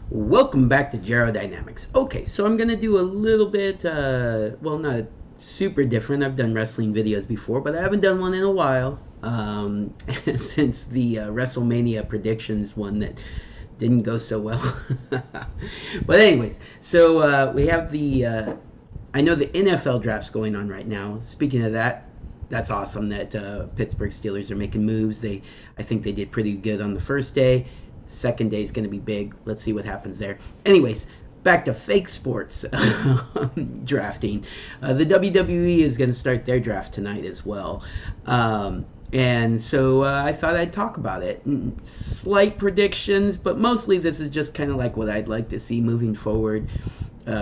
Welcome back to Dynamics. Okay, so I'm gonna do a little bit, well, not super different. I've done wrestling videos before, but I haven't done one in a while. Since the WrestleMania predictions one that didn't go so well. But anyways, so we have I know the NFL draft's going on right now. Speaking of that, that's awesome that Pittsburgh Steelers are making moves. I think they did pretty good on the first day. Second day is going to be big. Let's see what happens there. Anyways, back to fake sports drafting. The WWE is going to start their draft tonight as well. And so I thought I'd talk about it. Slight predictions, but mostly this is just kind of like what I'd like to see moving forward,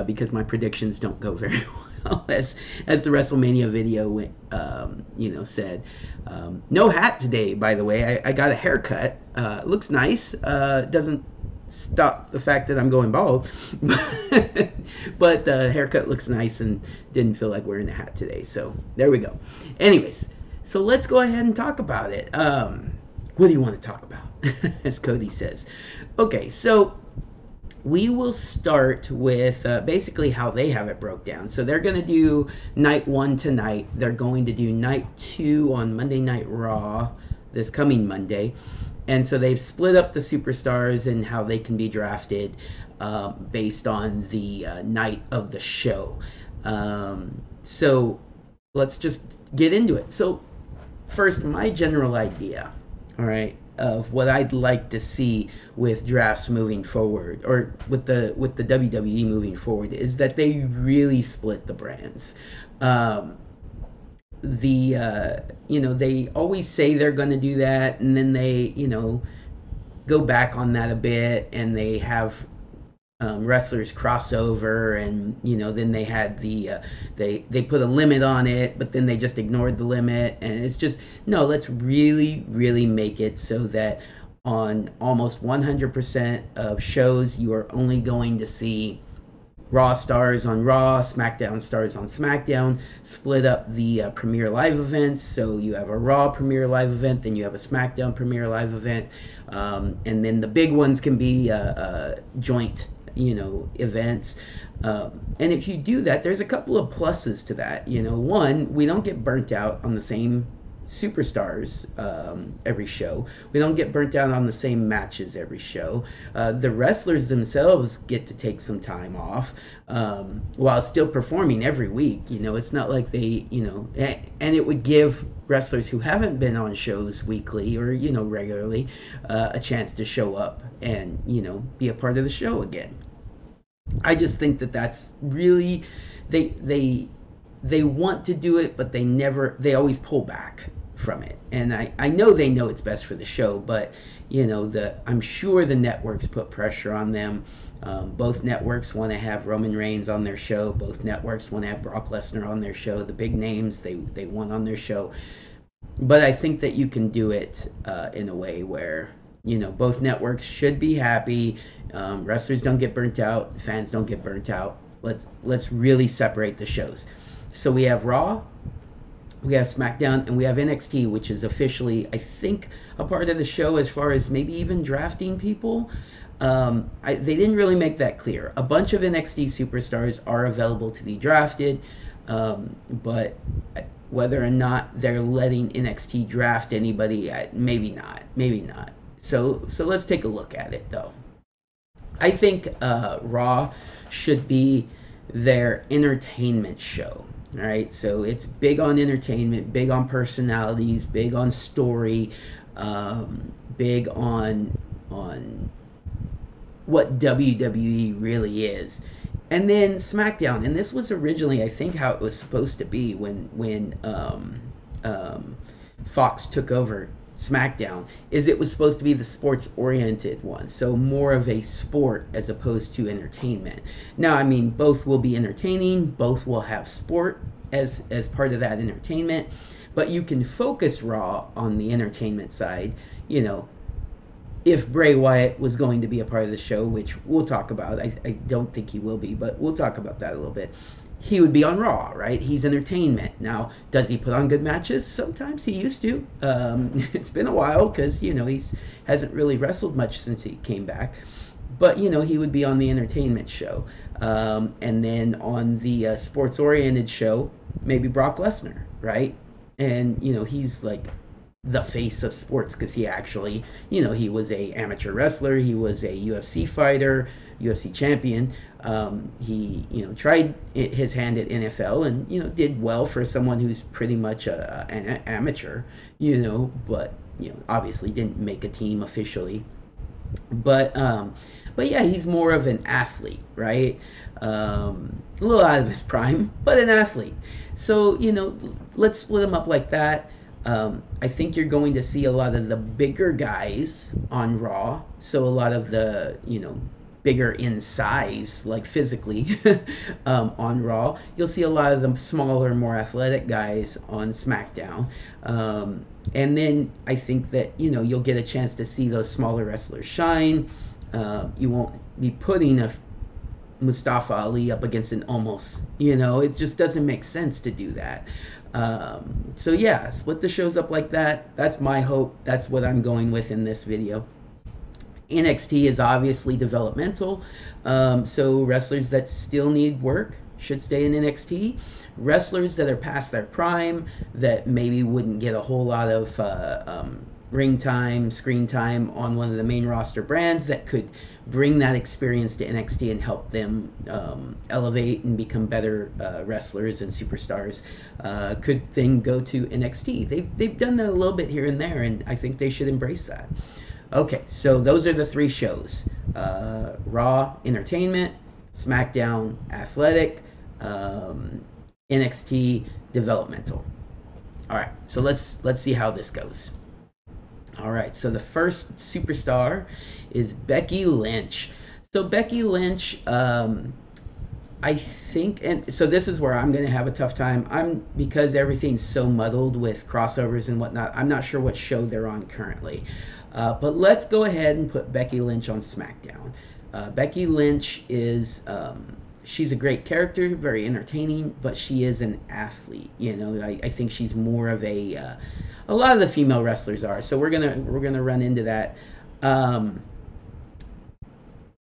because my predictions don't go very well, as the WrestleMania video said. No hat today, by the way. I got a haircut. Looks nice. Doesn't stop the fact that I'm going bald, but the haircut looks nice and didn't feel like wearing a hat today. So there we go. Anyways, so let's go ahead and talk about it. What do you want to talk about? As Cody says. Okay, so we will start with basically how they have it broke down. So they're going to do night 1 tonight. They're going to do night 2 on Monday Night Raw this coming Monday. And so they've split up the superstars and how they can be drafted based on the night of the show. So let's just get into it. So first, my general idea, all right, of what I'd like to see with drafts moving forward, or with the WWE moving forward, is that they really split the brands. They always say they're going to do that, and then they go back on that a bit, and they have wrestlers crossover, and then they had they put a limit on it, but then they just ignored the limit, and it's just, no, let's really make it so that on almost 100% of shows you are only going to see Raw stars on Raw, SmackDown stars on SmackDown. Split up the Premier Live events, so you have a Raw Premier Live event, then you have a SmackDown Premier Live event, and then the big ones can be joint events. And if you do that, there's a couple of pluses to that. One, we don't get burnt out on the same superstars every show. We don't get burnt out on the same matches every show. The wrestlers themselves get to take some time off while still performing every week. It's not like they, and it would give wrestlers who haven't been on shows weekly or regularly a chance to show up and be a part of the show again. I just think that that's really, they want to do it, but they always pull back from it. And I know they know it's best for the show, but I'm sure the networks put pressure on them. Both networks want to have Roman Reigns on their show. Both networks want to have Brock Lesnar on their show. The big names they want on their show. But I think that you can do it in a way where both networks should be happy. Wrestlers don't get burnt out. Fans don't get burnt out. Let's really separate the shows. So we have Raw, we have SmackDown, and we have NXT, which is officially, I think, a part of the show as far as maybe even drafting people. They didn't really make that clear. A bunch of NXT superstars are available to be drafted, but whether or not they're letting NXT draft anybody, maybe not. So let's take a look at it, though. I think Raw should be their entertainment show. All right, so it's big on entertainment, big on personalities, big on story, big on what WWE really is. And then SmackDown, and this was originally, I think, how it was supposed to be when Fox took over SmackDown, is it was supposed to be the sports-oriented one, so more of a sport as opposed to entertainment. Now, I mean, both will be entertaining, both will have sport as part of that entertainment, but you can focus Raw on the entertainment side. If Bray Wyatt was going to be a part of the show, which we'll talk about, I don't think he will be, but we'll talk about that a little bit. He would be on Raw, right? He's entertainment. Now, does he put on good matches? Sometimes he used to. It's been a while because, he hasn't really wrestled much since he came back. but he would be on the entertainment show, and then on the sports oriented show, maybe Brock Lesnar, right? And he's like the face of sports because he actually, he was a amateur wrestler, he was a UFC fighter, UFC champion. He, tried his hand at NFL and did well for someone who's pretty much an amateur, but obviously didn't make a team officially. But yeah, he's more of an athlete, right? A little out of his prime, but an athlete. So let's split him up like that. I think you're going to see a lot of the bigger guys on Raw. So a lot of the bigger in size, like physically, on Raw. You'll see a lot of the smaller, more athletic guys on SmackDown. And then I think that you'll get a chance to see those smaller wrestlers shine. You won't be putting a Mustafa Ali up against an Omos. It just doesn't make sense to do that. So yeah, split the shows up like that. That's my hope. That's what I'm going with in this video. NXT is obviously developmental, so wrestlers that still need work should stay in NXT. Wrestlers that are past their prime, that maybe wouldn't get a whole lot of ring time, screen time on one of the main roster brands, that could bring that experience to NXT and help them elevate and become better wrestlers and superstars, could then go to NXT. They've done that a little bit here and there, and I think they should embrace that. Okay, so those are the three shows: Raw, entertainment; SmackDown, athletic; NXT, developmental. All right, so let's see how this goes. All right, so the first superstar is Becky Lynch. So Becky Lynch, I think, and so this is where I'm going to have a tough time. Because everything's so muddled with crossovers and whatnot, I'm not sure what show they're on currently. But let's go ahead and put Becky Lynch on SmackDown. Becky Lynch is, she's a great character, very entertaining, but she is an athlete. I think she's more of a lot of the female wrestlers are. So we're gonna run into that.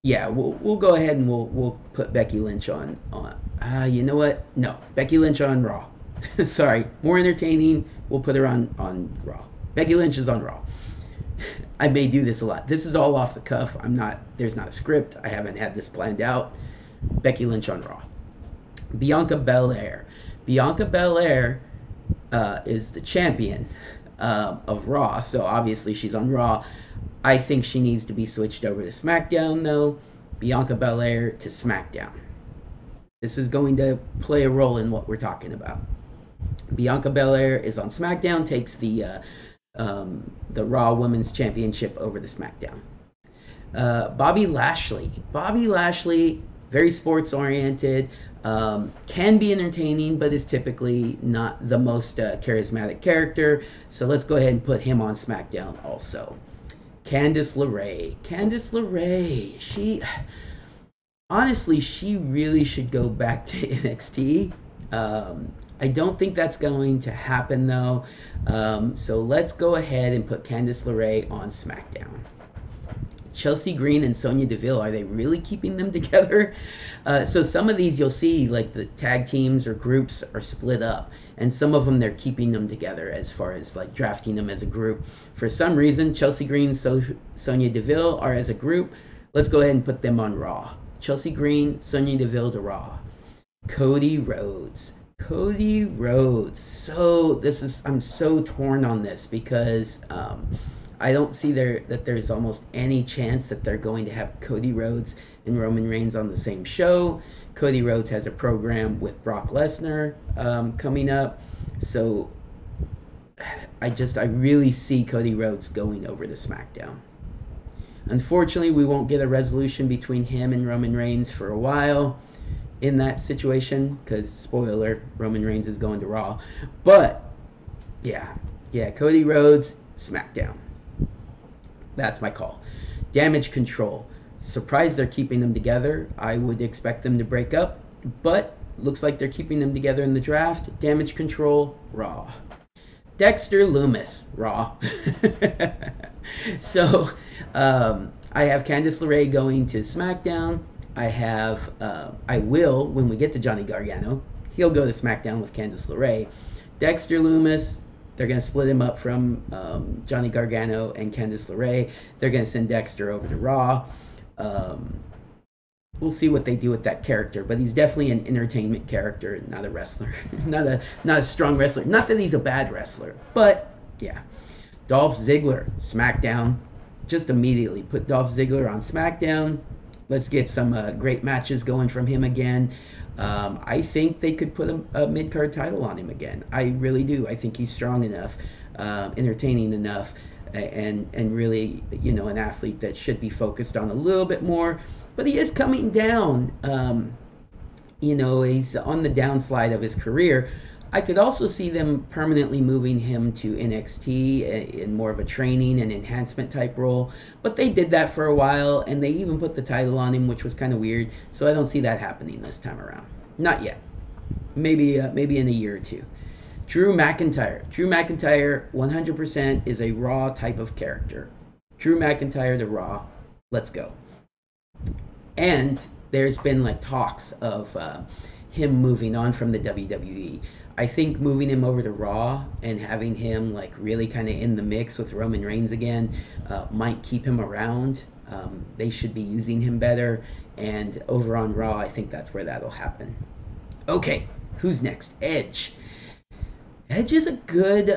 Yeah, we'll go ahead and we'll put Becky Lynch on. You know what? No, Becky Lynch on Raw. Sorry, more entertaining. We'll put her on Raw. Becky Lynch is on Raw. I may do this a lot. This is all off the cuff. There's not a script. I haven't had this planned out. Becky Lynch on Raw. Bianca Belair. Bianca Belair is the champion of Raw, so obviously she's on Raw. I think she needs to be switched over to SmackDown, though. Bianca Belair to SmackDown. This is going to play a role in what we're talking about. Bianca Belair is on SmackDown, takes the Raw Women's Championship over to SmackDown. Bobby Lashley. Bobby Lashley, very sports oriented, can be entertaining, but is typically not the most charismatic character. So let's go ahead and put him on SmackDown also. Candice LeRae. Candice LeRae. She really should go back to NXT. I don't think that's going to happen, though. So let's go ahead and put Candice LeRae on SmackDown. Chelsea Green and Sonya Deville, are they really keeping them together? So some of these you'll see, like the tag teams or groups are split up, and some of them they're keeping them together as far as like drafting them as a group. For some reason, Chelsea Green and Sonya Deville are as a group. Let's go ahead and put them on Raw. Chelsea Green, Sonya Deville to Raw. Cody Rhodes. Cody Rhodes. So I'm so torn on this because I don't see that there's almost any chance that they're going to have Cody Rhodes and Roman Reigns on the same show. Cody Rhodes has a program with Brock Lesnar coming up. So I really see Cody Rhodes going over to SmackDown. Unfortunately, we won't get a resolution between him and Roman Reigns for a while in that situation because, spoiler, Roman Reigns is going to Raw. But yeah, Cody Rhodes, SmackDown. That's my call. Damage Control. Surprised they're keeping them together. I would expect them to break up, but looks like they're keeping them together in the draft. Damage Control, Raw. Dexter Lumis, Raw. So I have Candice LeRae going to SmackDown. I will, when we get to Johnny Gargano, he'll go to SmackDown with Candice LeRae. Dexter Lumis, they're going to split him up from Johnny Gargano and Candice LeRae. They're going to send Dexter over to Raw. We'll see what they do with that character, but he's definitely an entertainment character, not a wrestler, not a strong wrestler. Not that he's a bad wrestler, but yeah. Dolph Ziggler, SmackDown. Just immediately put Dolph Ziggler on SmackDown. Let's get some great matches going from him again. I think they could put a mid-card title on him again. I really do. I think he's strong enough, entertaining enough, and really, an athlete that should be focused on a little bit more. But he is coming down. He's on the downslide of his career. I could also see them permanently moving him to NXT in more of a training and enhancement type role. But they did that for a while, and they even put the title on him, which was kind of weird. So I don't see that happening this time around. Not yet. Maybe in a year or two. Drew McIntyre. Drew McIntyre 100% is a Raw type of character. Drew McIntyre to Raw. Let's go. And there's been talks of him moving on from the WWE. I think moving him over to Raw and having him really kind of in the mix with Roman Reigns again might keep him around. They should be using him better. And over on Raw, I think that's where that'll happen. Okay, who's next? Edge. Edge is a good,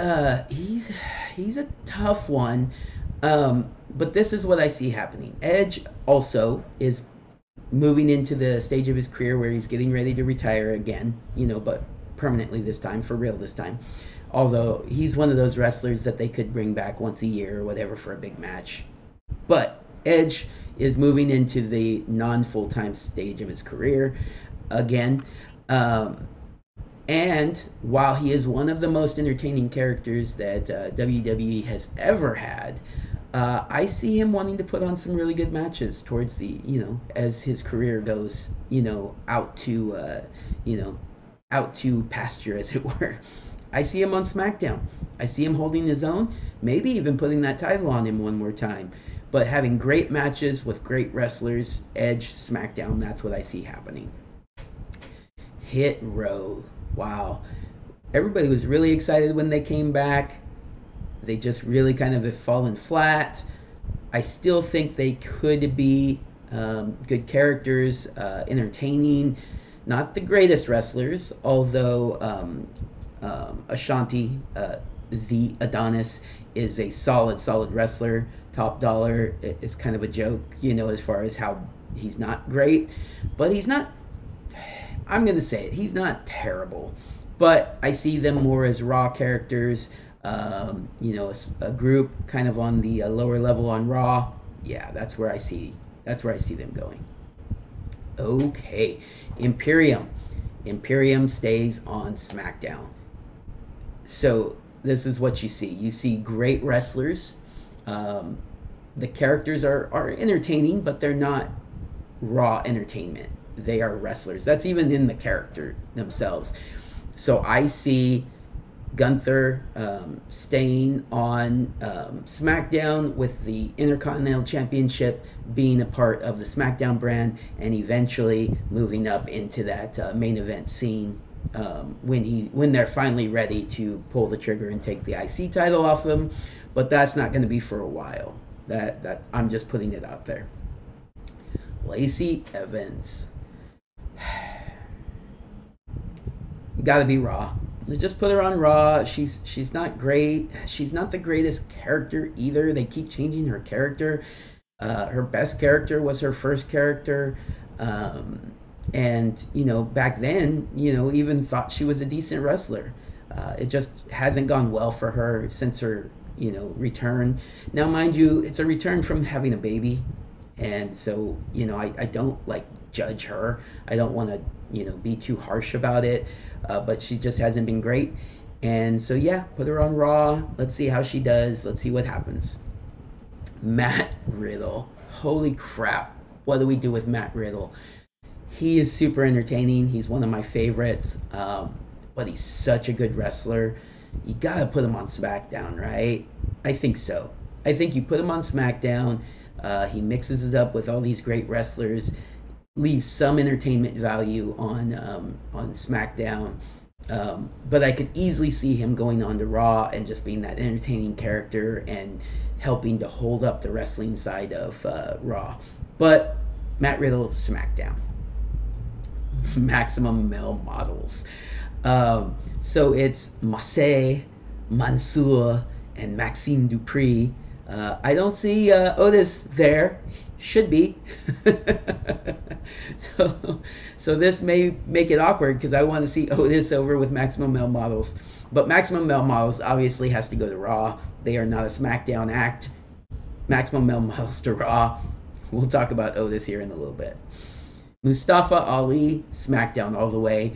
he's a tough one. But this is what I see happening. Edge also is moving into the stage of his career where he's getting ready to retire again, but permanently this time, for real this time. Although he's one of those wrestlers that they could bring back once a year or whatever for a big match. But Edge is moving into the non-full-time stage of his career again. And while he is one of the most entertaining characters that WWE has ever had, I see him wanting to put on some really good matches towards the, as his career goes, out to pasture, as it were. I see him on SmackDown. I see him holding his own, maybe even putting that title on him one more time. But having great matches with great wrestlers, Edge, SmackDown, that's what I see happening. Hit Row. Wow. Everybody was really excited when they came back. They just really kind of have fallen flat. I still think they could be good characters, entertaining. Not the greatest wrestlers, although Ashanti, the Adonis, is a solid wrestler. Top Dollar is kind of a joke, as far as how he's not great. But he's not, I'm going to say it, he's not terrible. But I see them more as Raw characters, a group kind of on the lower level on Raw. Yeah, that's where I see them going. Okay, Imperium stays on SmackDown. So this is what you see. You see great wrestlers. The characters are entertaining, but they're not Raw entertainment. They are wrestlers. That's even in the character themselves. So I see Gunther staying on SmackDown with the Intercontinental Championship being a part of the SmackDown brand, and eventually moving up into that main event scene when they're finally ready to pull the trigger and take the IC title off them. But that's not going to be for a while. That I'm just putting it out there. Lacey Evans. Got to be Raw. Just put her on Raw. She's not great. She's not the greatest character either. They keep changing her character. Her best character was her first character. And, back then, even thought she was a decent wrestler. It just hasn't gone well for her since her, return. Now, mind you, it's a return from having a baby. And so, I don't judge her. I don't want to, be too harsh about it. But she just hasn't been great. And so, yeah, put her on Raw. Let's see how she does. Let's see what happens. Matt Riddle. Holy crap. What do we do with Matt Riddle? He is super entertaining. He's one of my favorites. But he's such a good wrestler. You got to put him on SmackDown, right? I think so. I think you put him on SmackDown. He mixes it up with all these great wrestlers, leaves some entertainment value on SmackDown. But I could easily see him going on to Raw and just being that entertaining character and helping to hold up the wrestling side of Raw. But Matt Riddle, SmackDown. Maximum Male Models. So it's Marseille, Mansoor, and Maxime Dupri. I don't see Otis there. Should be. so this may make it awkward because I want to see Otis over with Maximum Male Models. But Maximum Male Models obviously has to go to Raw. They are not a SmackDown act. Maximum Male Models to Raw. We'll talk about Otis here in a little bit. Mustafa Ali, SmackDown all the way.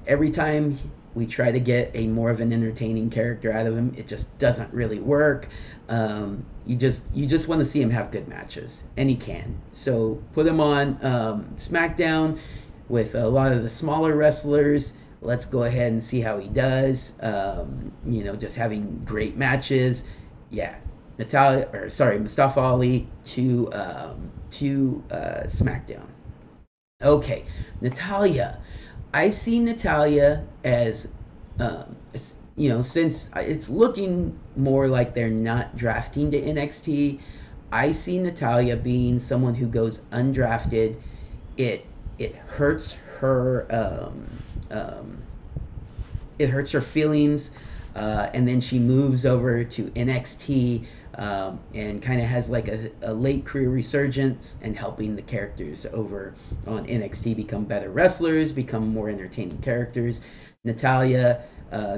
Every time we try to get a more of an entertaining character out of him, it just doesn't really work. You just want to see him have good matches, and he can. So put him on SmackDown with a lot of the smaller wrestlers. Let's go ahead and see how he does. Just having great matches. Yeah, Mustafa Ali to SmackDown. Okay, Natalya. I see Natalya as, since it's looking more like they're not drafting to NXT, I see Natalya being someone who goes undrafted. It hurts her. It hurts her feelings, and then she moves over to NXT. And kind of has like a late career resurgence and helping the characters over on NXT become better wrestlers, become more entertaining characters. Natalya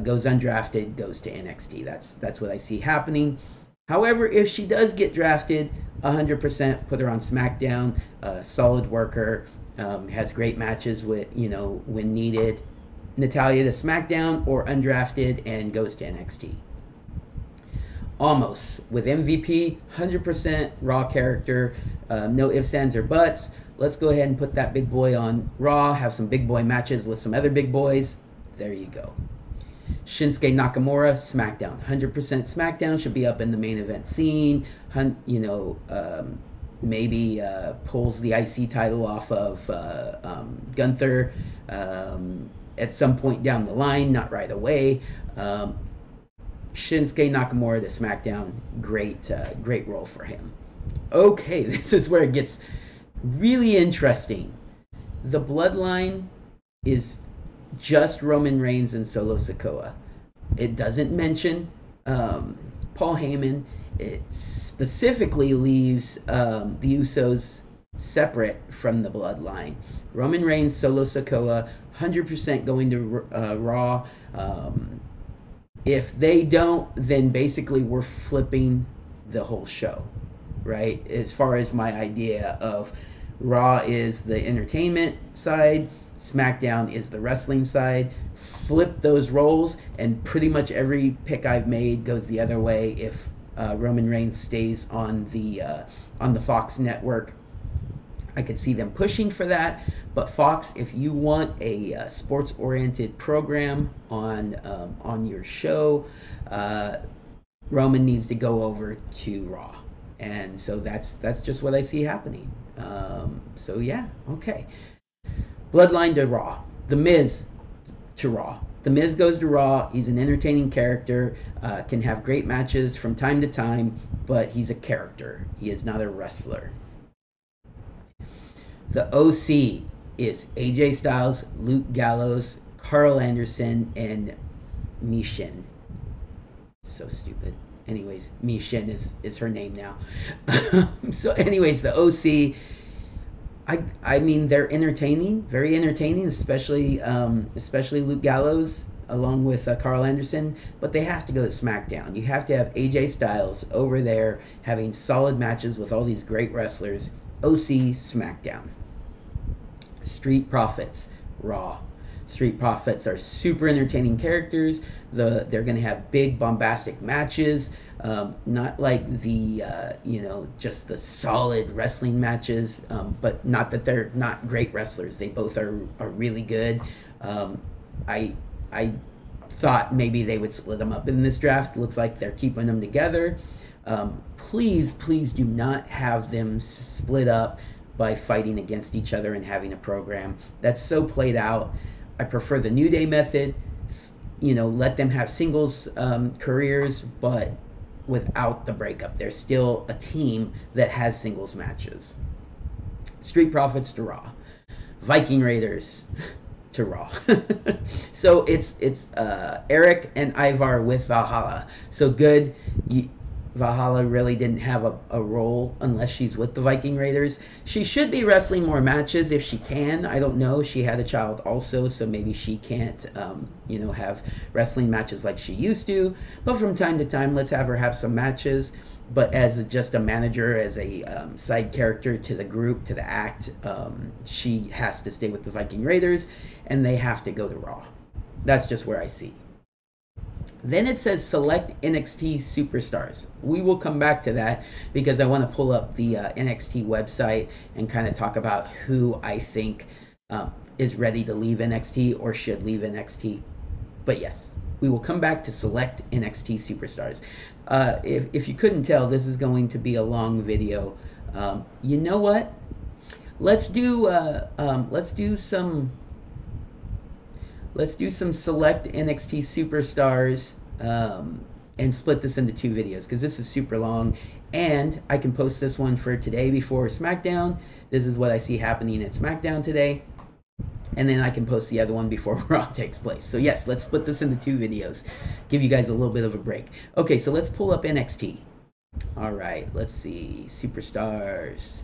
goes undrafted, goes to NXT. That's what I see happening. However, if she does get drafted, 100% put her on SmackDown. Solid worker, has great matches with when needed. Natalya to SmackDown or undrafted and goes to NXT. Almost with MVP, 100% Raw character, no ifs, ands, or buts. Let's go ahead and put that big boy on Raw, have some big boy matches with some other big boys. There you go. Shinsuke Nakamura, SmackDown. 100% SmackDown, should be up in the main event scene. Maybe pulls the IC title off of Gunther at some point down the line, not right away. Shinsuke Nakamura to SmackDown, great role for him. Okay, this is where it gets really interesting. The Bloodline is just Roman Reigns and Solo Sikoa. It doesn't mention Paul Heyman. It specifically leaves the Usos separate from the Bloodline. Roman Reigns, Solo Sikoa, 100% going to Raw. If they don't, then basically we're flipping the whole show, right? As far as my idea of Raw is the entertainment side, SmackDown is the wrestling side. Flip those roles, and pretty much every pick I've made goes the other way if Roman Reigns stays on the Fox network. I could see them pushing for that. But Fox, if you want a sports-oriented program on your show, Roman needs to go over to Raw, and so that's just what I see happening. So yeah, okay. Bloodline to Raw. The Miz to Raw. The Miz goes to Raw. He's an entertaining character, can have great matches from time to time, but he's a character. He is not a wrestler. The OC is AJ Styles, Luke Gallows, Carl Anderson, and Michin. So stupid. Anyways, Michin is her name now. So anyways, the OC, I mean, they're entertaining, very entertaining, especially Luke Gallows along with Carl Anderson, but they have to go to SmackDown. You have to have AJ Styles over there having solid matches with all these great wrestlers. OC, SmackDown. Street Profits, Raw. Street Profits are super entertaining characters. They're going to have big bombastic matches, not like the just the solid wrestling matches, but not that they're not great wrestlers. They both are really good. I thought maybe they would split them up in this draft. Looks like they're keeping them together. Please, please do not have them split up by fighting against each other and having a program. That's so played out. I prefer the New Day method. Let them have singles careers, but without the breakup. They're still a team that has singles matches. Street Profits to Raw. Viking Raiders to Raw. So it's Eric and Ivar with Valhalla. So good. Valhalla really didn't have a role unless she's with the Viking Raiders. She should be wrestling more matches if she can. I don't know. She had a child also, so maybe she can't, have wrestling matches like she used to. But from time to time, let's have her have some matches. But as just a manager, as a side character to the group, to the act, she has to stay with the Viking Raiders, and they have to go to Raw. That's just where I see. Then it says select NXT superstars. We will come back to that because I want to pull up the NXT website and kind of talk about who I think is ready to leave NXT or should leave NXT. But yes, we will come back to select NXT superstars. If you couldn't tell, this is going to be a long video. You know what? Let's do some select NXT superstars and split this into 2 videos because this is super long, and I can post this one for today before SmackDown. This is what I see happening at SmackDown today, and then I can post the other one before Raw takes place. So yes, let's split this into 2 videos, give you guys a little bit of a break. Okay, so let's pull up NXT. All right, let's see, superstars.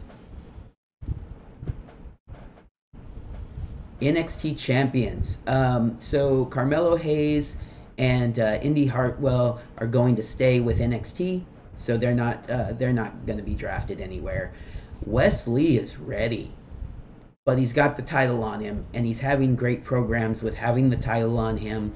NXT champions. So Carmelo Hayes and Indy Hartwell are going to stay with NXT, so they're not going to be drafted anywhere. Wes Lee is ready, but he's got the title on him, and he's having great programs with having the title on him.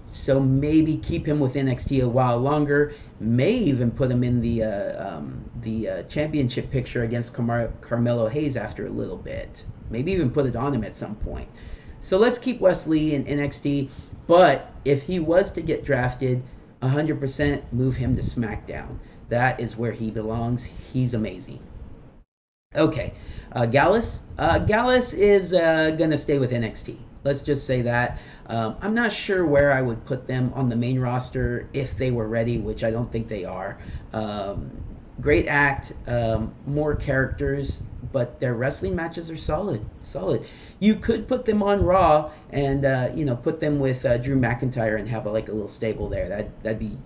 So maybe keep him with NXT a while longer. May even put him in the championship picture against Carmelo Hayes after a little bit. Maybe even put it on him at some point. So let's keep Wes Lee in NXT. But if he was to get drafted, 100% move him to SmackDown. That is where he belongs. He's amazing. Okay, Gallus. Gallus is going to stay with NXT. Let's just say that. I'm not sure where I would put them on the main roster if they were ready, which I don't think they are. Great act, more characters, but their wrestling matches are solid. You could put them on Raw and put them with Drew McIntyre and have a little stable there. That'd be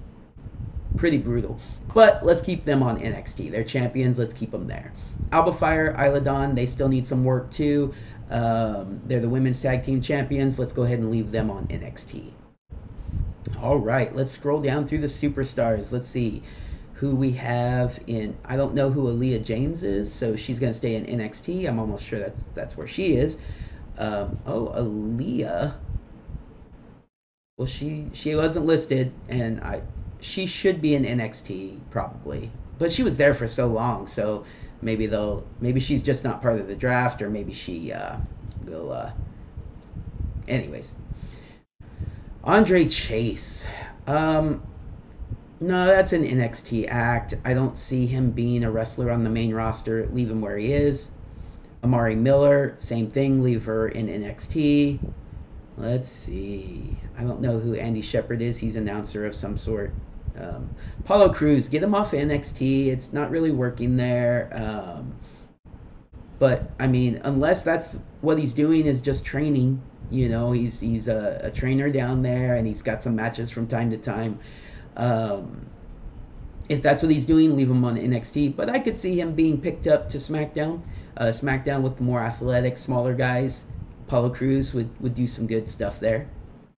pretty brutal. But let's keep them on NXT. They're champions. Let's keep them there. Alba Fire, Isla Dawn, they still need some work too. They're the women's tag team champions. Let's go ahead and leave them on NXT. All right, let's scroll down through the superstars. Let's see who we have in. I don't know who Aaliyah James is, so she's going to stay in NXT. I'm almost sure that's where she is. Aaliyah. Well, she wasn't listed, and she should be in NXT probably, but she was there for so long, so maybe she's just not part of the draft, or maybe she will. Anyways, Andre Chase. No, that's an NXT act. I don't see him being a wrestler on the main roster. Leave him where he is. Amari Miller, same thing. Leave her in NXT. Let's see. I don't know who Andy Shepherd is. He's an announcer of some sort. Apollo Crews, get him off NXT. It's not really working there. But I mean, unless that's what he's doing is just training. He's a trainer down there, and he's got some matches from time to time. If that's what he's doing, leave him on NXT. But I could see him being picked up to SmackDown. SmackDown with the more athletic, smaller guys. Apollo Crews would do some good stuff there.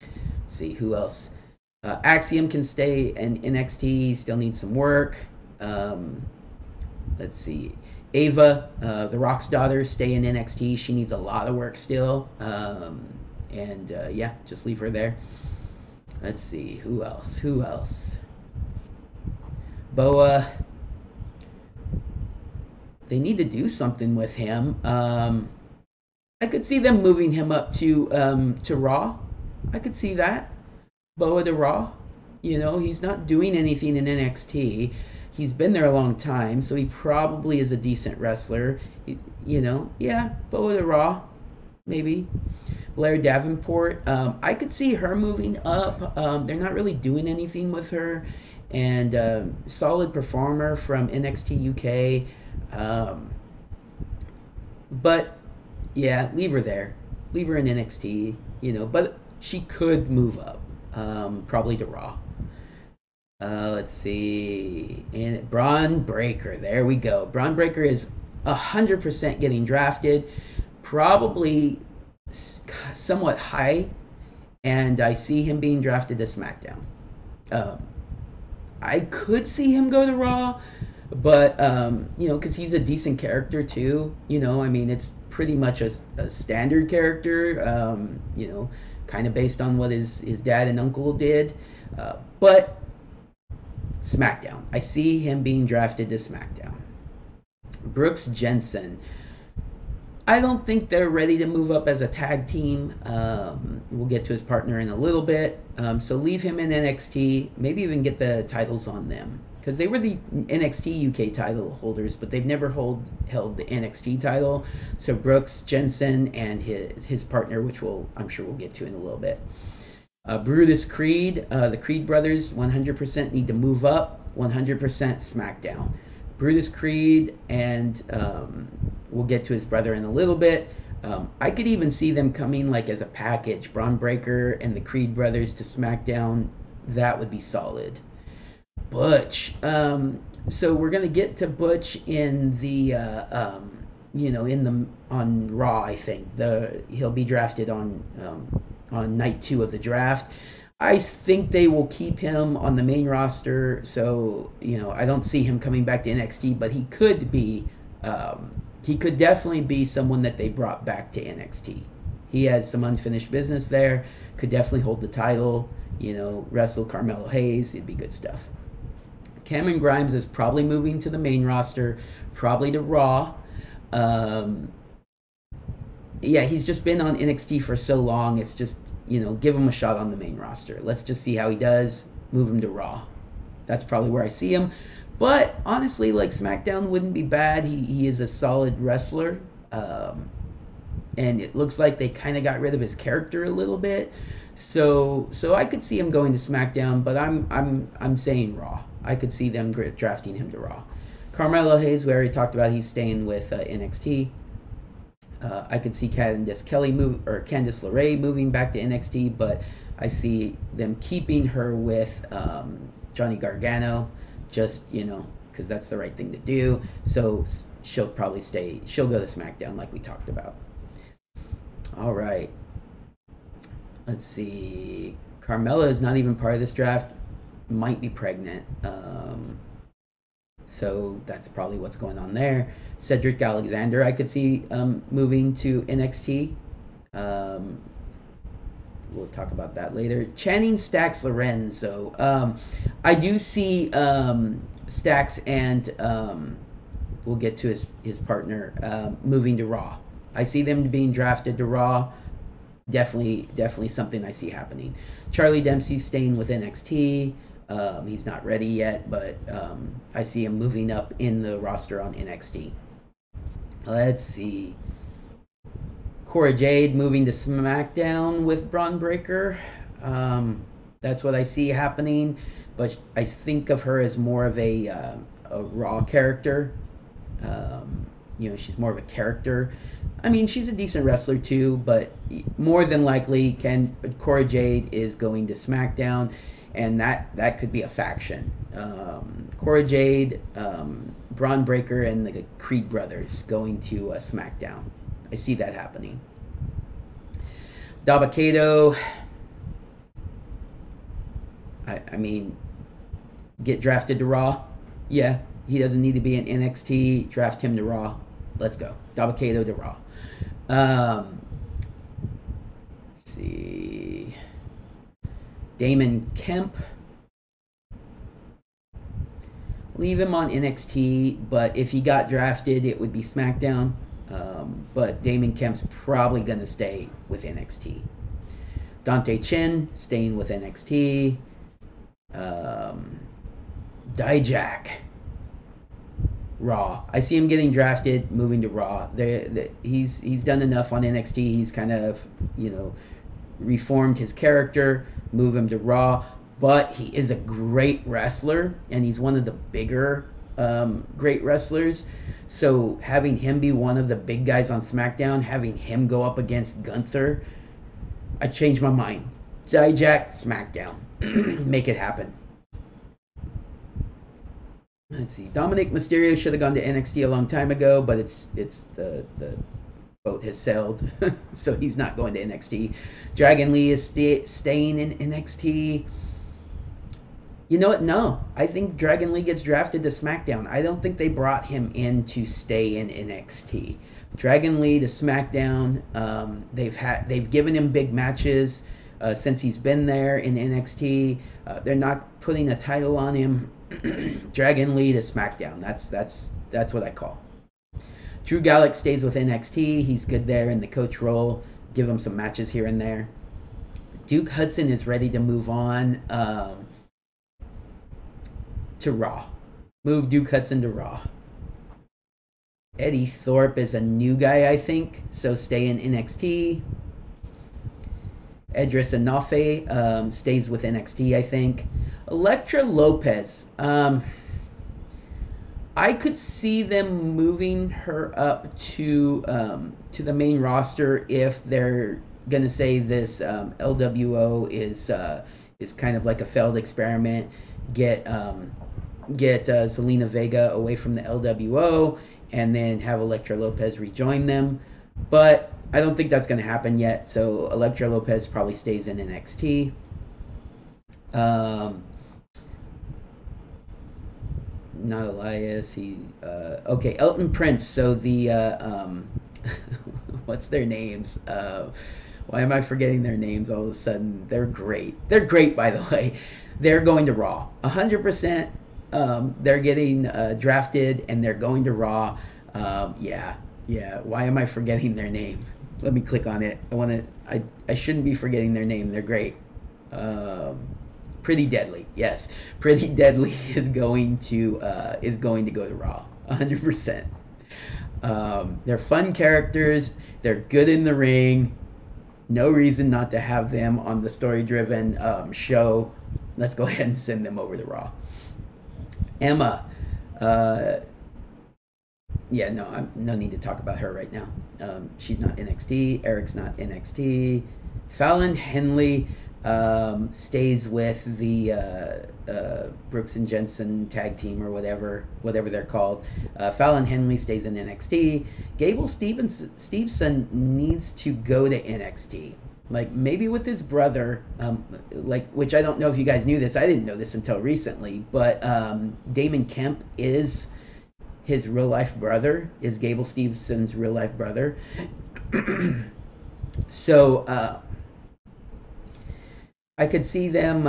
Let's see, who else? Axiom can stay in NXT. He still needs some work. Let's see. Ava, the Rock's daughter, stay in NXT. She needs a lot of work still. Yeah, just leave her there. Let's see, who else? Boa. They need to do something with him. I could see them moving him up to Raw. I could see that. Boa to Raw. You know, he's not doing anything in NXT. He's been there a long time, so he probably is a decent wrestler. You know, yeah, but with a Raw, maybe. Blair Davenport, I could see her moving up. They're not really doing anything with her, and solid performer from NXT UK. But yeah, leave her there. Leave her in NXT. You know, but she could move up, probably to Raw. Let's see. And Braun Breaker. There we go. Braun Breaker is 100% getting drafted. Probably somewhat high. And I see him being drafted to SmackDown. Um, I could see him go to Raw. But, you know, because he's a decent character too. You know, I mean, it's pretty much a standard character. You know, kind of based on what his dad and uncle did. But SmackDown. I see him being drafted to SmackDown. Brooks Jensen. I don't think they're ready to move up as a tag team. We'll get to his partner in a little bit. So leave him in NXT. Maybe even get the titles on them. Because they were the NXT UK title holders, but they've never held the NXT title. So Brooks Jensen and his partner, which I'm sure we'll get to in a little bit. Brutus Creed, the Creed brothers, 100% need to move up, 100% SmackDown. Brutus Creed, and we'll get to his brother in a little bit. I could even see them coming like as a package, Braun Breaker and the Creed brothers to SmackDown. That would be solid. Butch. So we're gonna get to Butch in the, you know, on Raw. I think he'll be drafted on night 2 of the draft. I think they will keep him on the main roster, so you know I don't see him coming back to NXT, but he could definitely be someone that they brought back to NXT. He has some unfinished business there, could definitely hold the title, you know, wrestle Carmelo Hayes, it'd be good stuff. Cameron Grimes is probably moving to the main roster, probably to Raw. Yeah, he's just been on NXT for so long. It's just, you know, give him a shot on the main roster. Let's just see how he does. Move him to Raw. That's probably where I see him. But honestly, like SmackDown wouldn't be bad. He is a solid wrestler, and it looks like they kind of got rid of his character a little bit. So I could see him going to SmackDown, but I'm saying Raw. I could see them drafting him to Raw. Carmelo Hayes, we already talked about. He's staying with NXT. I could see Candice LeRae moving back to NXT, but I see them keeping her with Johnny Gargano, just, you know, because that's the right thing to do. So she'll probably stay. She'll go to SmackDown like we talked about. All right. Let's see. Carmella is not even part of this draft. Might be pregnant. So that's probably what's going on there. Cedric Alexander, I could see moving to NXT. We'll talk about that later. Channing Stacks Lorenzo. I do see Stacks and we'll get to his partner moving to Raw. I see them being drafted to Raw. Definitely something I see happening. Charlie Dempsey staying with NXT. He's not ready yet, but I see him moving up in the roster on NXT. Let's see. Cora Jade moving to SmackDown with Braun Breaker. That's what I see happening, but I think of her as more of a Raw character. You know, she's more of a character. I mean, she's a decent wrestler too, but more than likely, Cora Jade is going to SmackDown, and that could be a faction. Cora Jade, Braun Breaker, and the Creed brothers going to SmackDown. I see that happening. Dabba-Kato, I mean, get drafted to Raw. Yeah, he doesn't need to be in NXT. Draft him to Raw. Let's go. Dabba-Kato to Raw. Let's see. Damon Kemp. Leave him on NXT, but if he got drafted, it would be SmackDown. But Damon Kemp's probably going to stay with NXT. Dante Chen, staying with NXT. Um, Dijak, Raw. I see him getting drafted, moving to Raw. He's done enough on NXT. He's kind of reformed his character, move him to Raw. But he is a great wrestler, and he's one of the bigger great wrestlers. So having him be one of the big guys on SmackDown, having him go up against Gunther, I changed my mind. Dijak, SmackDown. Make it happen. Let's see. Dominic Mysterio should have gone to NXT a long time ago, but it's the boat has sailed, so he's not going to NXT. Dragon Lee is staying in NXT. You know what? No, I think Dragon Lee gets drafted to SmackDown. I don't think they brought him in to stay in NXT. Dragon Lee to SmackDown. They've given him big matches since he's been there in NXT. They're not putting a title on him. Dragon Lee to SmackDown. That's what I call. Drew Gulak stays with NXT. He's good there in the coach role. Give him some matches here and there. Duke Hudson is ready to move on to Raw. Move Duke Hudson to Raw. Eddie Thorpe is a new guy, I think, so stay in NXT. Edris Enofe stays with NXT, I think. Elektra Lopez. I could see them moving her up to the main roster if they're gonna say this LWO is kind of like a failed experiment. Get Zelina Vega away from the LWO and then have Elektra Lopez rejoin them. But I don't think that's going to happen yet. So Elektra Lopez probably stays in NXT. Not Elias. Okay. Elton Prince. So the what's their names? Why am I forgetting their names all of a sudden? They're great. They're great, by the way. They're going to Raw. 100%. They're getting drafted and they're going to Raw. Yeah. Why am I forgetting their name? Let me click on it. I shouldn't be forgetting their name. They're great. Pretty Deadly. Yes, Pretty Deadly is going to go to Raw. 100%. They're fun characters. They're good in the ring. No reason not to have them on the story-driven show. Let's go ahead and send them over to Raw. Emma. No need to talk about her right now. She's not NXT. Eric's not NXT. Fallon Henley stays with the Brooks and Jensen tag team or whatever they're called. Fallon Henley stays in NXT. Gable Steveson needs to go to NXT. Like maybe with his brother, which I don't know if you guys knew this. I didn't know this until recently, but Damon Kemp is his real life brother. Is Gable Stevenson's real life brother. So I could see them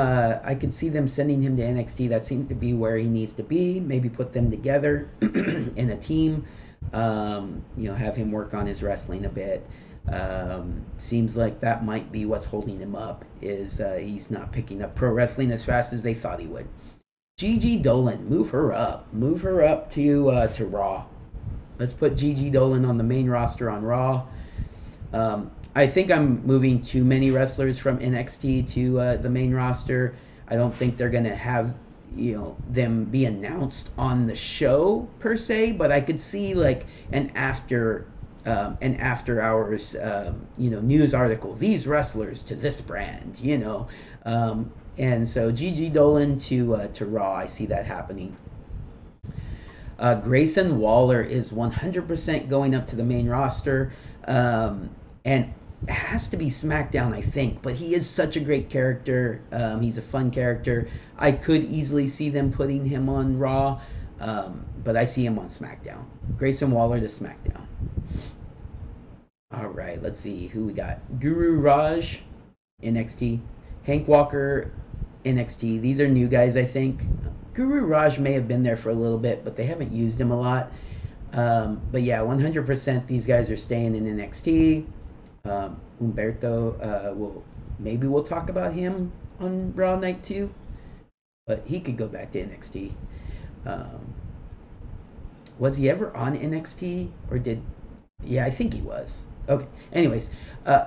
sending him to NXT. That seems to be where he needs to be. Maybe put them together in a team. Have him work on his wrestling a bit. Seems like that might be what's holding him up. Is he's not picking up pro wrestling as fast as they thought he would. Gigi Dolan, move her up to Raw. Let's put Gigi Dolan on the main roster on Raw. I think I'm moving too many wrestlers from NXT to the main roster. I don't think they're gonna have them be announced on the show per se, but I could see like an after hours news article. These wrestlers to this brand, and so Gigi Dolan to Raw. I see that happening. Grayson Waller is 100% going up to the main roster, and it has to be SmackDown, I think. But he is such a great character. He's a fun character. I could easily see them putting him on Raw, but I see him on SmackDown. Grayson Waller to SmackDown. All right, let's see who we got. Guru Raj, NXT. Hank Walker, NXT. These are new guys, I think. Guru Raj may have been there for a little bit, but they haven't used him a lot. But yeah, 100% these guys are staying in NXT. Humberto, we'll talk about him on Raw Night 2. but he could go back to NXT. Um, was he ever on NXT or did? Yeah, I think he was. Okay. Anyways, uh,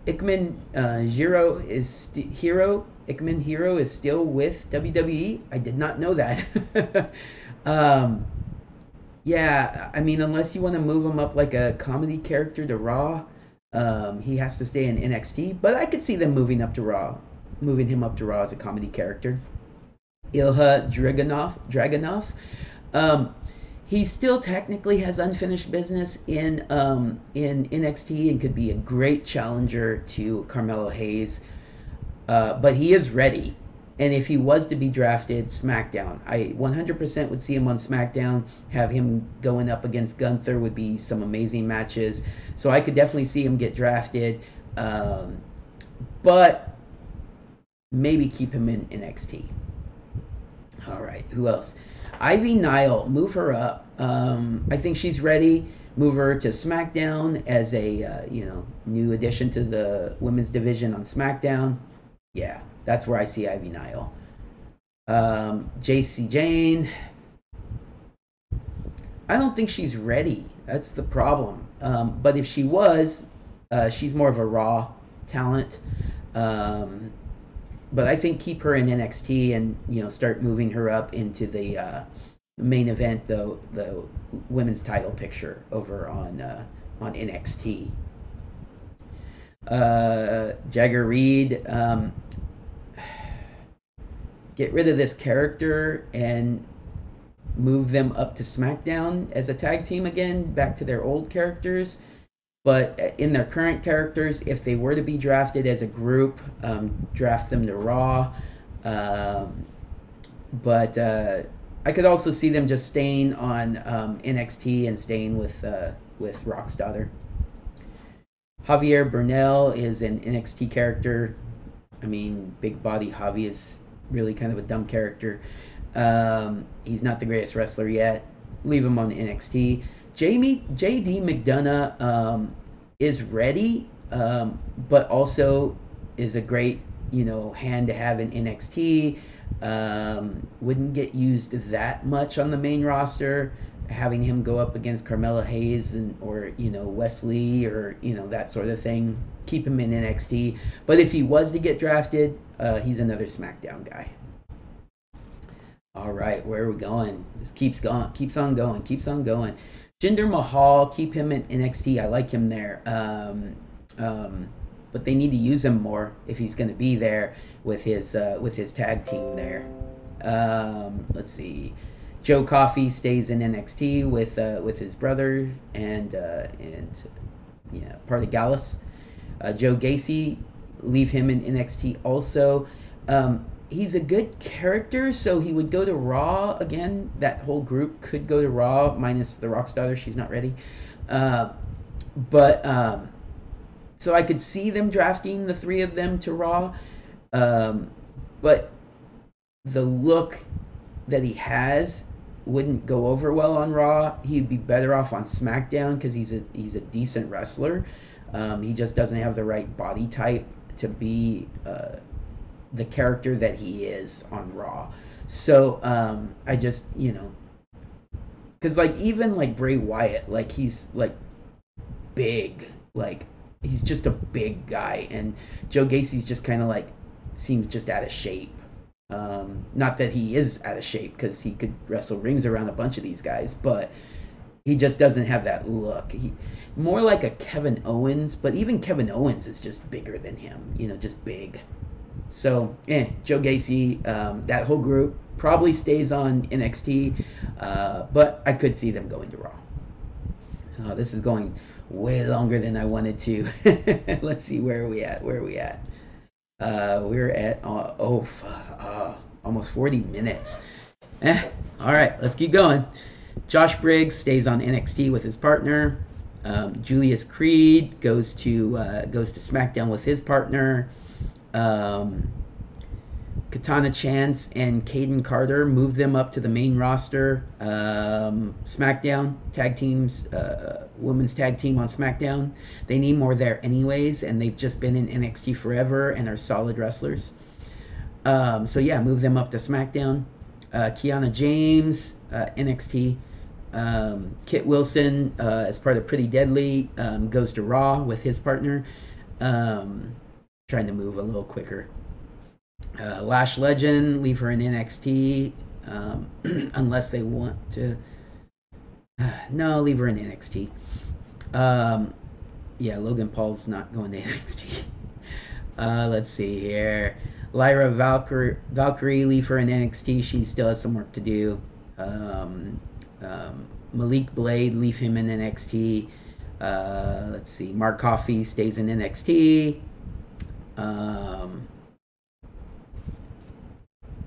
Ikman Ikman Hero is still with WWE. I did not know that. um, yeah, I mean, unless you want to move him up like a comedy character to Raw, he has to stay in NXT. But I could see them moving him up to Raw as a comedy character. Ilha Dragunov. Um, he still technically has unfinished business in NXT and could be a great challenger to Carmelo Hayes. But he is ready. And if he was to be drafted, SmackDown, I 100% would see him on SmackDown. Have him going up against Gunther would be some amazing matches. So I could definitely see him get drafted. But maybe keep him in NXT. All right, who else? Ivy Nile, move her up. I think she's ready. Move her to SmackDown as a new addition to the women's division on SmackDown. Yeah, that's where I see Ivy Nile. JC Jane, I don't think she's ready. That's the problem. But if she was, she's more of a Raw talent. Um, but I think keep her in NXT and start moving her up into the main event, the women's title picture over on NXT. Jagger Reed, get rid of this character and move them up to SmackDown as a tag team again, back to their old characters. But in their current characters, if they were to be drafted as a group, draft them to Raw. But I could also see them just staying on NXT and staying with Rock's daughter. Javier Bernal is an NXT character. I mean, big body Javi is really kind of a dumb character. He's not the greatest wrestler yet. Leave him on NXT. JD McDonough is ready, but also is a great hand to have in NXT. Wouldn't get used that much on the main roster. Having him go up against Carmella Hayes or Wesley or that sort of thing. Keep him in NXT. But if he was to get drafted, he's another SmackDown guy. All right, where are we going? This keeps on going. Jinder Mahal, keep him in NXT. I like him there. But they need to use him more if he's going to be there with his tag team there. Let's see. Joe Coffey stays in NXT with his brother and part of Gallus. Joe Gacy, leave him in NXT also. He's a good character, so he would go to Raw again. That whole group could go to Raw, minus the Rock's daughter. She's not ready. So I could see them drafting the three of them to Raw. But the look that he has wouldn't go over well on Raw. He'd be better off on SmackDown because he's a decent wrestler. He just doesn't have the right body type to be the character that he is on Raw. So I just because even Bray Wyatt, he's big, he's just a big guy, and Joe Gacy's just kind of seems just out of shape. Not that he is out of shape because he could wrestle rings around a bunch of these guys, but he just doesn't have that look. He more like a Kevin Owens, but even Kevin Owens is just bigger than him, just big. So, Joe Gacy, that whole group probably stays on NXT, but I could see them going to Raw. This is going way longer than I wanted to. Let's see, where are we at? We're at almost 40 minutes. All right, let's keep going. Josh Briggs stays on NXT with his partner. Julius Creed goes to SmackDown with his partner. Katana Chance and Caden Carter move them up to the main roster. SmackDown tag teams, women's tag team on SmackDown. They need more there anyways, and they've just been in NXT forever and are solid wrestlers. So yeah, move them up to SmackDown. Kiana James, NXT. Kit Wilson, as part of Pretty Deadly, goes to Raw with his partner. Um, Trying to move a little quicker. Lash Legend, leave her in NXT, unless they want to. No, leave her in NXT. Um, yeah, Logan Paul's not going to NXT. Let's see here. Lyra Valkyrie, leave her in NXT. She still has some work to do. Malik Blade, leave him in NXT. Let's see. Mark Coffey stays in NXT.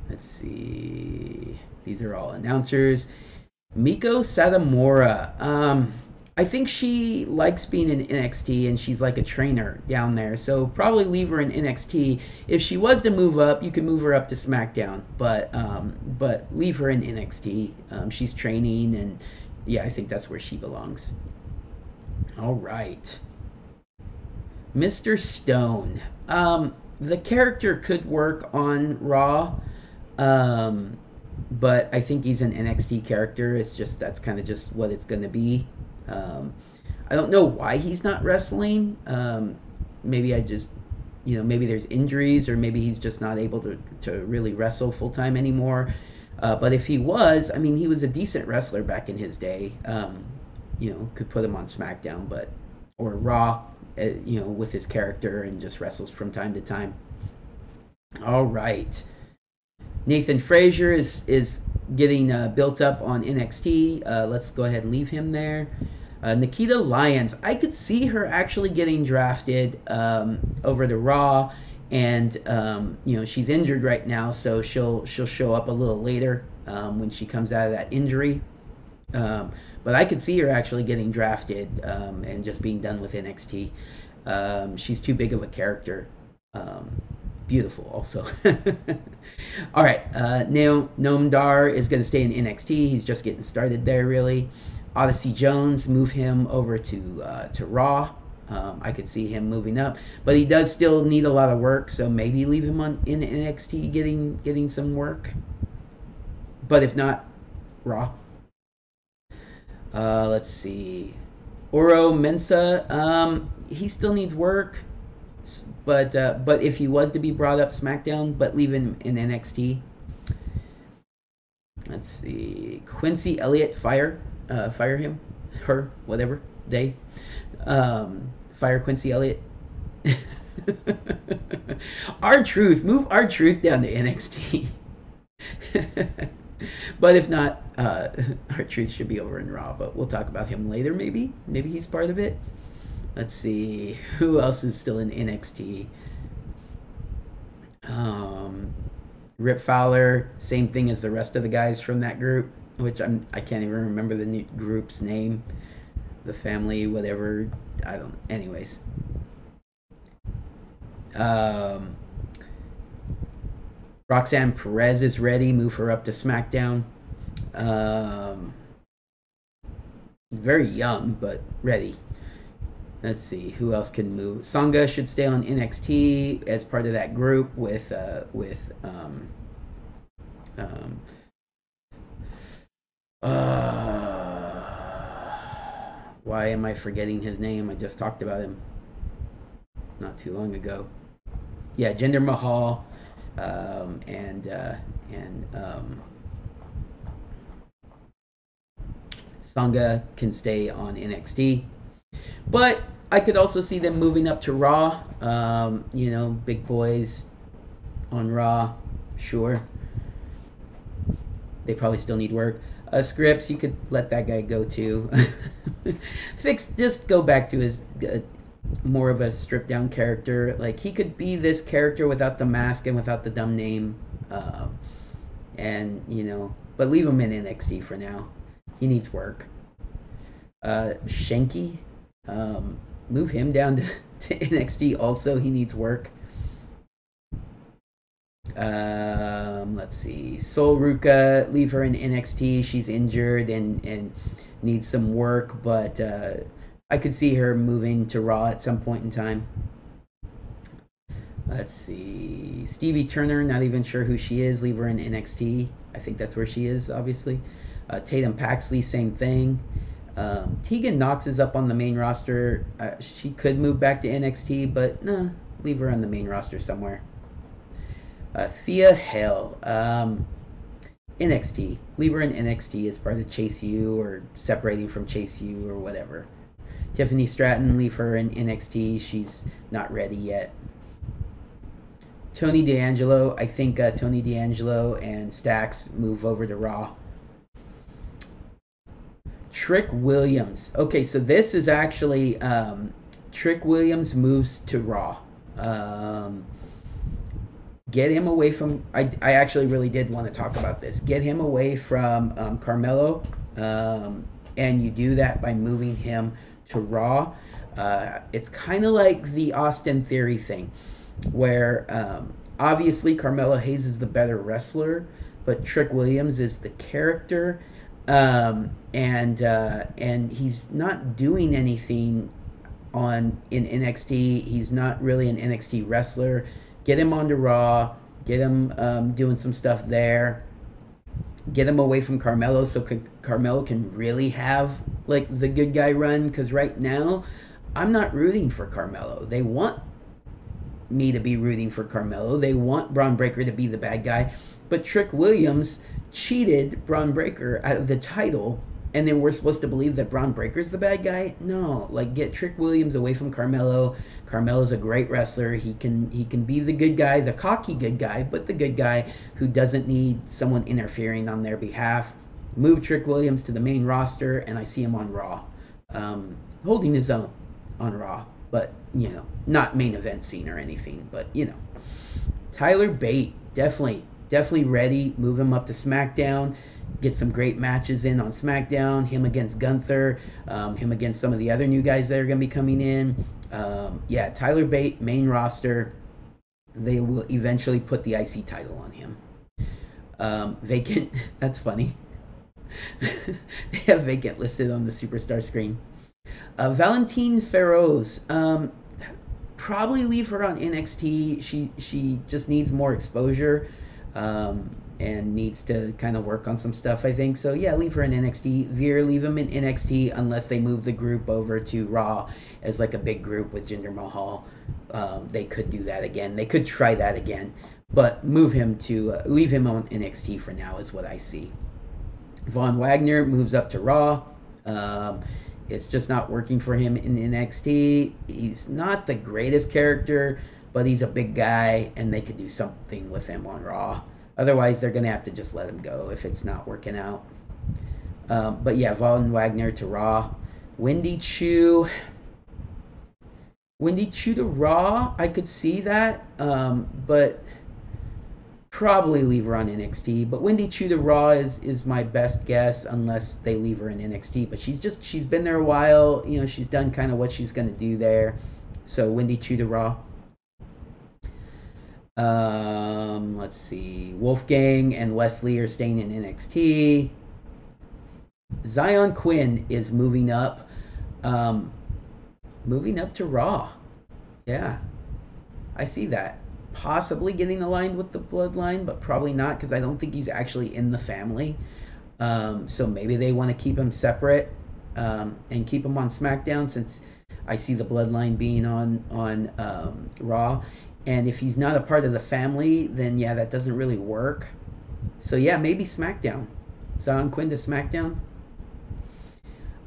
Let's see. These are all announcers. Miko Satomura. I think she likes being in NXT and she's like a trainer down there. So probably leave her in NXT. If she was to move up, you can move her up to SmackDown. But leave her in NXT. She's training and yeah, I think that's where she belongs. All right. Mr. Stone. The character could work on Raw. But I think he's an NXT character. It's just that's kind of just what it's going to be. I don't know why he's not wrestling. Maybe I just, maybe there's injuries or maybe he's just not able to really wrestle full time anymore. But if he was, I mean, he was a decent wrestler back in his day. Could put him on SmackDown, or Raw, with his character and just wrestles from time to time. All right. Nathan Frazier is getting built up on NXT. Let's go ahead and leave him there. Nikita Lyons, I could see her actually getting drafted over to Raw, and she's injured right now, so she'll show up a little later when she comes out of that injury. But I could see her actually getting drafted and just being done with NXT. She's too big of a character. Beautiful also. All right, Noam Dar is going to stay in NXT. He's just getting started there, really. Odyssey Jones, move him over to Raw. I could see him moving up, but he does still need a lot of work, so maybe leave him in NXT getting some work. But if not, Raw. Let's see. Oro Mensah, he still needs work. But if he was to be brought up SmackDown, but leave him in NXT. Let's see. Quincy Elliott, fire him, her, whatever, they. Fire Quincy Elliott. R-Truth, move R-Truth down to NXT. But if not, R-Truth should be over in Raw. But we'll talk about him later, maybe. Maybe he's part of it. Let's see, who else is still in NXT? Rip Fowler, same thing as the rest of the guys from that group, which I can't even remember the new group's name. The family, whatever. I don't. Anyways. Roxanne Perez is ready. Move her up to SmackDown. Very young, but ready. Let's see who else can move. Sangha should stay on NXT as part of that group with why am I forgetting his name? I just talked about him not too long ago. Yeah, Jinder Mahal and Sangha can stay on NXT. But I could also see them moving up to Raw. Big boys on Raw, sure. They probably still need work. Scripps, you could let that guy go too. Just go back to his more of a stripped down character. Like he could be this character without the mask and without the dumb name. But leave him in NXT for now. He needs work. Shanky. Move him down to NXT also. He needs work. Let's see. Sol Ruka, leave her in NXT. She's injured and needs some work, but I could see her moving to Raw at some point in time. Let's see. Stevie Turner, not even sure who she is. Leave her in NXT. I think that's where she is, obviously. Tatum Paxley, same thing. Tegan Knox is up on the main roster. She could move back to NXT, but no, leave her on the main roster somewhere. Thea Hale, NXT. Leave her in NXT as part of Chase U or separating from Chase U or whatever. Tiffany Stratton, leave her in NXT. She's not ready yet. Tony D'Angelo, I think Tony D'Angelo and Stax move over to Raw. Trick Williams. Okay, so this is actually Trick Williams moves to Raw. Get him away from. I actually really did want to talk about this. Get him away from Carmelo, and you do that by moving him to Raw. It's kind of like the Austin Theory thing, where obviously Carmelo Hayes is the better wrestler, but Trick Williams is the character, and he's not doing anything in NXT. He's not really an NXT wrestler. Get him onto Raw. Get him doing some stuff there. Get him away from Carmelo so Carmelo can really have like the good guy run. Because right now, I'm not rooting for Carmelo. They want me to be rooting for Carmelo. They want Braun Breaker to be the bad guy. But Trick Williams cheated Braun Breaker out of the title, and then we're supposed to believe that Braun Breaker's the bad guy? No, like get Trick Williams away from Carmelo. Carmelo's a great wrestler. He can be the good guy, the cocky good guy, but the good guy who doesn't need someone interfering on their behalf. Move Trick Williams to the main roster, and I see him on Raw, holding his own on Raw, but not main event scene or anything. But Tyler Bate, definitely ready. Move him up to SmackDown. Get some great matches in on SmackDown. Him against Gunther. Him against some of the other new guys that are going to be coming in. Tyler Bate, main roster. They will eventually put the IC title on him. Vacant. That's funny. They have vacant listed on the superstar screen. Valentine Feroz. Probably leave her on NXT. She just needs more exposure. And needs to kind of work on some stuff, I think. So, yeah, leave her in NXT. Veer, leave him in NXT unless they move the group over to Raw as like a big group with Jinder Mahal. They could do that again. They could try that again. But leave him on NXT for now is what I see. Von Wagner moves up to Raw. It's just not working for him in NXT. He's not the greatest character, but he's a big guy, and they could do something with him on Raw. Otherwise, they're going to have to just let him go if it's not working out. But yeah, Von Wagner to Raw. Wendy Chu to Raw, I could see that, but probably leave her on NXT. But Wendy Chu to Raw is my best guess, unless they leave her in NXT. But she's been there a while. She's done kind of what she's going to do there. So Wendy Chu to Raw. Let's see. Wolfgang and Wesley are staying in NXT. Zion Quinn is moving up to Raw. Yeah, I see that. Possibly getting aligned with the bloodline, but probably not, because I don't think he's actually in the family. So maybe they want to keep him separate and keep him on SmackDown, since I see the bloodline being on Raw. And if he's not a part of the family, then yeah, that doesn't really work. So yeah, maybe SmackDown. Zion Quinn to SmackDown.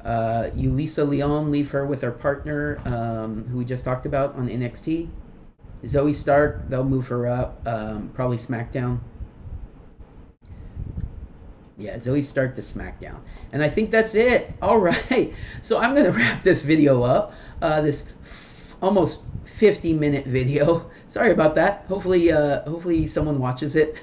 Ulisa Leon, leave her with her partner, who we just talked about on NXT. Zoe Stark, they'll move her up, probably SmackDown. Yeah, Zoe Stark to SmackDown. And I think that's it. All right. So I'm going to wrap this video up. This almost 50-minute video. Sorry about that. Hopefully someone watches it.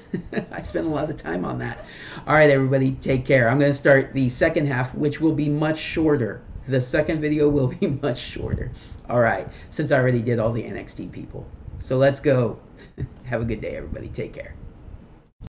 I spent a lot of time on that. All right, everybody, take care. I'm going to start the second half, which will be much shorter. The second video will be much shorter. All right, since I already did all the NXT people. So let's go. Have a good day, everybody. Take care.